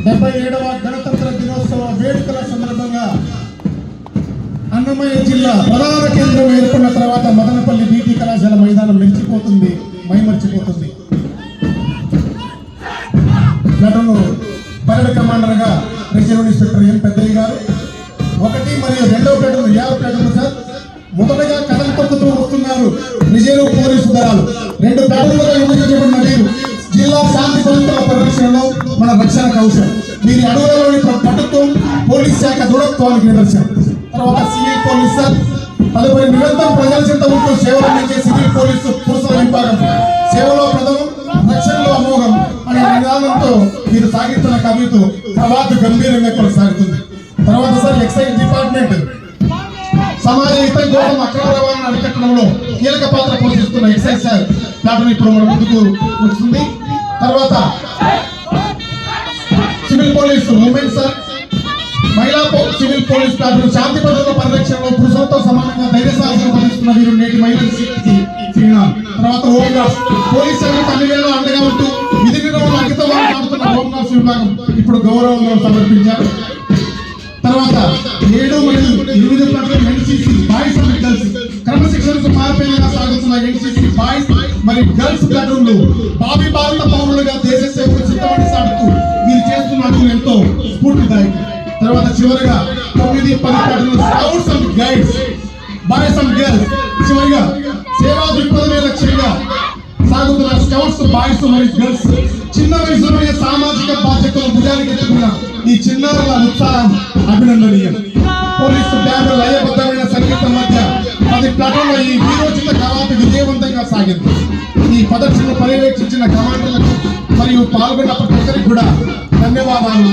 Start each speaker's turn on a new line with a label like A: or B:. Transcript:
A: 77వ గణతంత్ర దినోత్సవ వేడుకల సందర్భంగా అన్నమయ్య జిల్లా ప్రధాన కేంద్రం ఏర్పడిన తర్వాత మదనపల్లి బీటీ కళాశాల మైదానం మెరిచిపోతుంది, మైమర్చిపోతుంది. ప్లాటూన్ పరేడ్ కమాండర్ గా రిజర్వ్ ఇన్స్పెక్టర్ ఎం పెద్దయ్య గారు, 1 మరియు 2వ ప్లాటూన్ యావ ప్లాటూన్ సార్. మొదటగా కథలు తొక్కుతూ వస్తున్నారు రిజర్వ్ పోలీసు దళాలు. 2 ప్లాటూన్లుగా విభజించబడిన వీరు జిల్లా శాంతి భద్రతల పరిరక్షణలో మన రక్షణ కౌశలం. వీరి అడుగులలోని పట్టుత్వం పోలీస్ శాఖ దృఢత్వానికి నిదర్శనం. తర్వాత సివిల్ పోలీస్ సార్. తదుపరి నిరంతరం ప్రజల చెంత ఉంటూ సేవలు అందించే సివిల్ పోలీసు పురుషుల విభాగం. సేవలో ప్రథమం, రక్షణలో అమోఘం అనే నినాదంతో వీరు సాగిస్తున్న కవితో తర్వాత గంభీరంగా కొనసాగుతుంది. తర్వాత సార్ ఎక్సైజ్ డిపార్ట్మెంట్ సమాజ హితం కోసం అక్రమ రవాణా అరికట్టడంలో కీలక పాత్ర పోషిస్తున్న ఎక్సైజ్ సార్ ప్లాటూన్ ఇప్పుడు మన ముందుకు వస్తుంది. తర్వాత సివిల్ పోలీసు ఉమెన్ సార్. మహిళా సివిల్ పోలీస్ ప్లాటూన్ శాంతి భద్రతల పరిరక్షణలో పురుషులతో సమానంగా ధైర్య సాహసం వహిస్తున్న వీరు నేటి మహిళల శక్తి శ్రీనాథ్. తర్వాత హోంగార్డ్స్ పోలీస్ శాఖకు అన్ని వేళ అండగా ఉంటూ విధి నిర్వహణ అంకితం మాడుతున్న హోంగార్డ్స్ విభాగం ఇప్పుడు గౌరవంగా సమర్పించారు. తర్వాత 7 మరియు 8 platoon NCC boys and girls క్రమశిక్షణకు మార్పేలా సాగుతున్న ఎన్సీసీ బాయ్స్ మరియు గర్ల్స్ ప్లాటూన్లు భావి భారత పౌరులుగా దేశ సేవకు సిద్ధపడి సాగుతూ వీరు చేస్తున్న అడుగులు ఎంతో స్ఫూర్తిదాయకం. తర్వాత చివరిగా 9, 10 platoon scouts and guides boys and girls. చివరిగా సేవా దృక్పథమే లక్ష్యంగా సాగుతున్న స్కౌట్స్ బాయ్స్ మరియు గర్ల్స్ చిన్న వయసులోనే సామాజిక బాధ్యతలు భుజానికి ఎత్తుకున్న ఈ చిన్నారుల ఉత్సాహం అభినందనీయం. పోలీసు బ్యాండ్ లయబద్ధమైన సంగీతం మధ్య 10 ప్లాటూన్ల ఈ వీరోచిత కవాతు విజయవంతంగా సాగింది. ఈ ప్రదర్శనను పర్యవేక్షించిన కమాండర్లకు మరియు పాల్గొన్న ప్రతి ఒక్కరికి కూడా ధన్యవాదాలు.